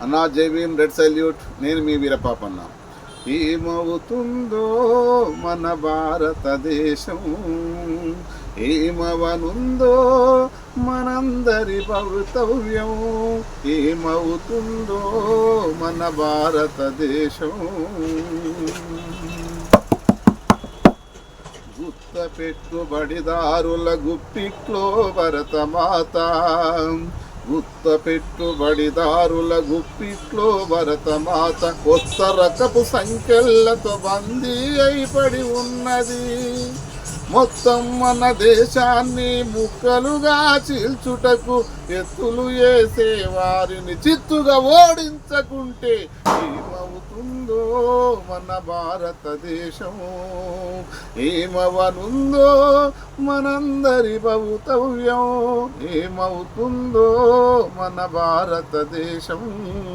అన్నా జై Bhim, red salute. నేను మీ వీరపాపన్న. ఏమవుతుందో మన భారతదేశం, ఏమవనుందో మనందరి భవితవ్యం, ఏమవుతుందో మన భారతదేశం. గుత్త పెట్టుబడిదారుల గుప్పిట్లో భరతమాత, గుత్త పెట్టుబడిదారుల గుప్పిట్లో భరతమాత కొత్త రకపు సంఖ్యలతో బందీ అయిపడి ఉన్నది. మొత్తం మన దేశాన్ని ముక్కలుగా చీల్చుటకు ఎత్తులు వేసే వారిని చిత్తుగా ఓడించకుంటే ఏమవుతుందో మన భారతదేశం, ఏమవనుందో మనందరి భవితవ్యం, ఏమవుతుందో మన భారతదేశం.